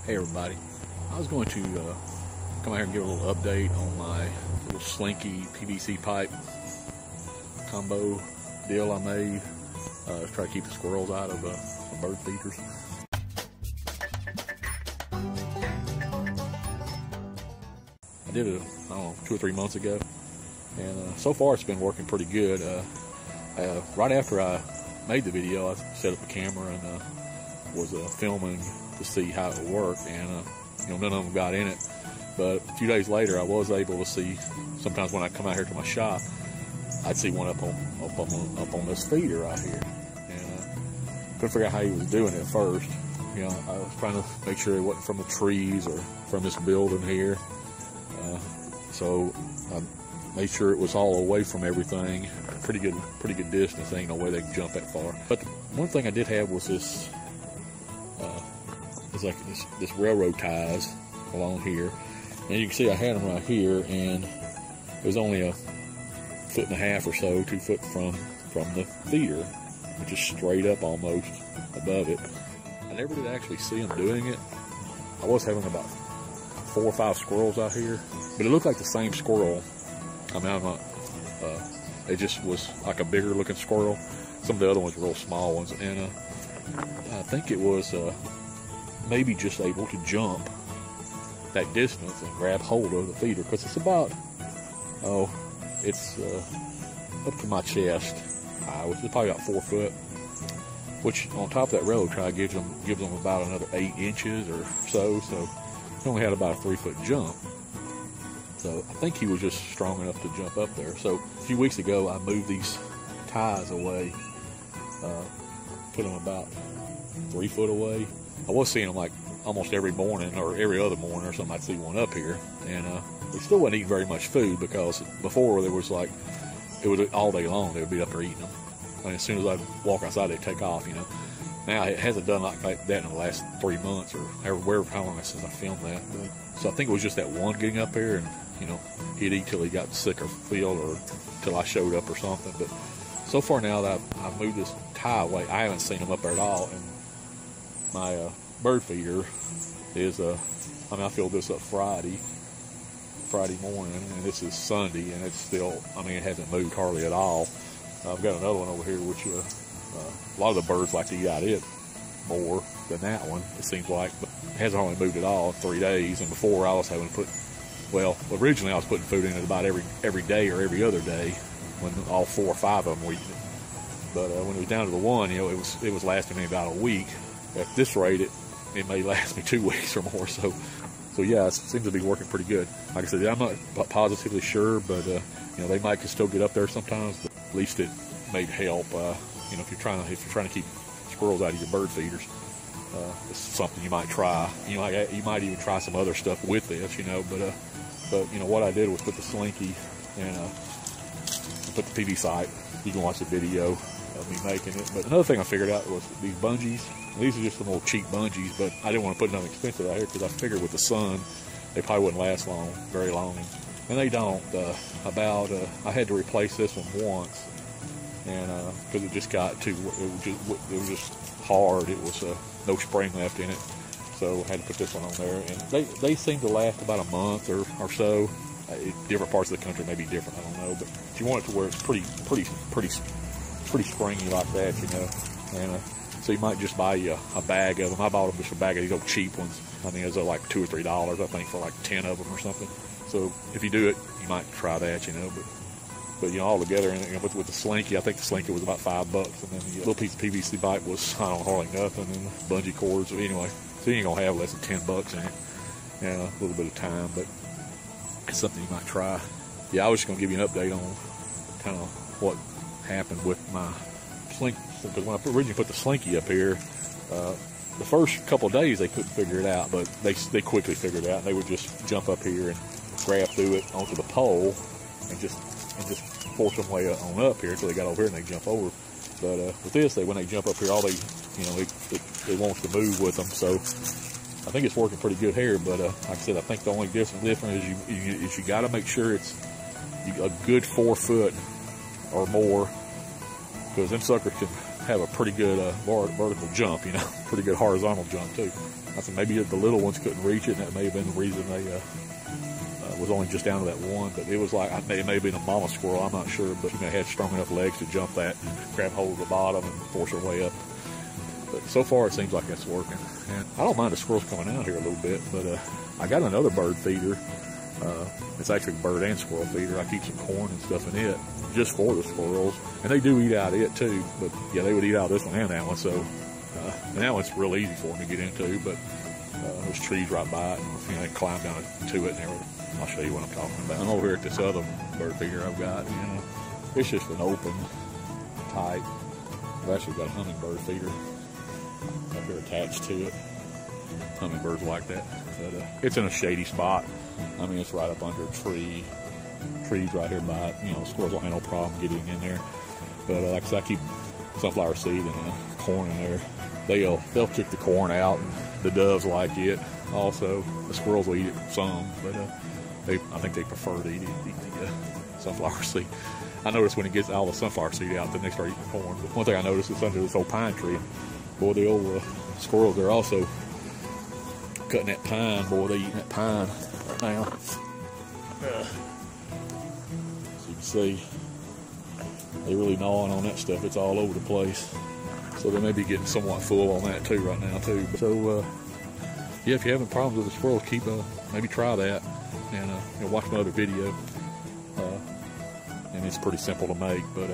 Hey everybody, I was going to come out here and give a little update on my little Slinky PVC pipe combo deal I made to try to keep the squirrels out of the bird feeders. I did it, I don't know, 2 or 3 months ago, and so far it's been working pretty good. Right after I made the video, I set up a camera and was filming to see how it would work, and none of them got in it. But a few days later, I was able to see. Sometimes when I come out here to my shop, I'd see one up on this feeder right here, and couldn't figure out how he was doing it at first. I was trying to make sure it wasn't from the trees or from this building here. So I made sure it was all away from everything. Pretty good distance. There ain't no way they can jump that far. But one thing I did have was this. It's like this railroad ties along here, and you can see I had them right here, and it was only 1.5 foot or so, 2 foot from the feeder, which is straight up almost above it. I never did actually see them doing it. I was having about 4 or 5 squirrels out here, but it looked like the same squirrel. I mean, I'm not. It just was like a bigger looking squirrel. Some of the other ones were real small ones, and I think it was maybe just able to jump that distance and grab hold of the feeder, because it's about it's up to my chest. It's probably about 4 foot, which on top of that railroad tie gives them about another 8 inches or so. So he only had about a 3 foot jump. So I think he was just strong enough to jump up there. So a few weeks ago, I moved these ties away, put them about 3 foot away. I was seeing them like almost every morning or every other morning or something. I'd see one up here, and they still wasn't eating very much food, because before there was like, it was all day long they would be up there eating them. And as soon as I'd walk outside, they'd take off, Now it hasn't done like that in the last 3 months or how long since I filmed that. So I think it was just that one getting up there, and he'd eat till he got sick or feel, or till I showed up or something. But so far now that I've moved this tie away, I haven't seen them up there at all. And my bird feeder is I filled this up Friday morning, and this is Sunday, and it's still, it hasn't moved hardly at all. I've got another one over here, which a lot of the birds like to eat out of it more than that one, it seems like, but it hasn't hardly moved at all in 3 days. And before, I was having to originally I was putting food in it about every day or every other day, when all 4 or 5 of them were eating it. But when it was down to the one, it was lasting me about a week. At this rate, it may last me 2 weeks or more. So yeah, it seems to be working pretty good. Like I said, I'm not positively sure, but they might still get up there sometimes. But at least it may help. If you're trying to keep squirrels out of your bird feeders, it's something you might try. You might even try some other stuff with this. But what I did was put the Slinky and put the PVC. You can watch the video of me making it. But another thing I figured out was these bungees. These are just some old cheap bungees, but I didn't want to put nothing expensive out here, because I figured with the sun, they probably wouldn't last very long. And they don't. I had to replace this one once, and because it just got too, it was just hard. It was no spring left in it, so I had to put this one on there. And they seem to last about a month or so. Different parts of the country may be different, I don't know, but if you want it to where it's pretty springy like that, and so you might just buy a bag of them. I bought them just a bag of these old cheap ones. It was like $2 or $3, I think, for like 10 of them or something. So if you do it, you might try that, But all together, and with the Slinky, I think the Slinky was about $5, and then the little piece of PVC pipe was hardly nothing, and bungee cords. Anyway, so you ain't gonna have less than $10 in it, and a little bit of time. But it's something you might try. Yeah, I was just gonna give you an update on kind of what happened with my Slinky, because when I originally put the Slinky up here, the first couple of days they couldn't figure it out, but they quickly figured it out. And they would just jump up here and grab through it onto the pole and just force them way on up here until they got over here and they jump over. But with this, when they jump up here, all it wants to move with them. So I think it's working pretty good here. But like I said, I think the only difference is you got to make sure it's a good 4 foot or more, because them suckers can have a pretty good vertical jump, you know, pretty good horizontal jump too. I think maybe the little ones couldn't reach it, and that may have been the reason they was only just down to that one. But it was like, it may have been a mama squirrel, I'm not sure, but she may have had strong enough legs to jump that, grab hold of the bottom, and force her way up. But so far, it seems like that's working. And I don't mind the squirrels coming out here a little bit, but I got another bird feeder. It's actually a bird and squirrel feeder. I keep some corn and stuff in it just for the squirrels, and they do eat out of it too. But yeah, they would eat out of this one and that one. So and that one's real easy for them to get into. But there's trees right by it, and you know, they can climb down to it and everything. I'll show you what I'm talking about. I'm over here at this other bird feeder I've got. You know, it's just an open type. I've actually got a hummingbird feeder up here attached to it. Hummingbirds like that, but it's in a shady spot. I mean, it's right up under a tree. Trees right here by it. You know, squirrels don't have no problem getting in there. But like I said, I keep sunflower seed and corn in there. They'll kick the corn out, and the doves like it. Also, the squirrels will eat it some, but I think they prefer to eat the sunflower seed. I notice when it gets all the sunflower seed out, then they start eating corn. But one thing I noticed is under this old pine tree, boy, the old squirrels, they're also cutting that pine. Boy, they eating that pine right now. As you can see, they really gnawing on that stuff. It's all over the place. So they may be getting somewhat full on that too right now too. So yeah, if you're having problems with the squirrels, maybe try that, and you know, watch my other video. And it's pretty simple to make, but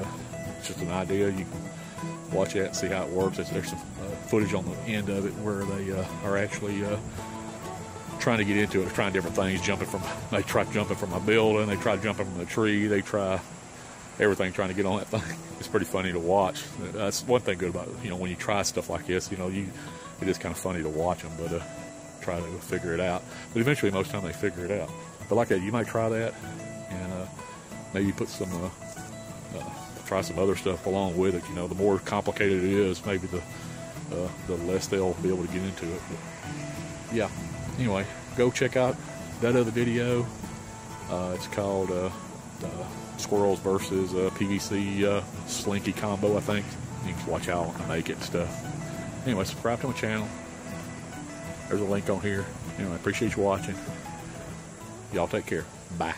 it's just an idea. You can watch that and see how it works. There's some footage on the end of it where they are actually trying to get into it, trying different things, they try jumping from a building, they try jumping from a tree, they try everything trying to get on that thing. It's pretty funny to watch. That's one thing good about it. You know, when you try stuff like this, you know, it is kind of funny to watch them, but try to figure it out. But eventually, most of the time, they figure it out. But like that, you might try that, and maybe put some, try some other stuff along with it. You know, the more complicated it is, maybe the less they'll be able to get into it. But yeah. Anyway, go check out that other video. It's called Squirrels versus PVC Slinky combo, I think. You can watch how I make it and stuff. Anyway, subscribe to my channel. There's a link on here. Anyway, I appreciate you watching. Y'all take care. Bye.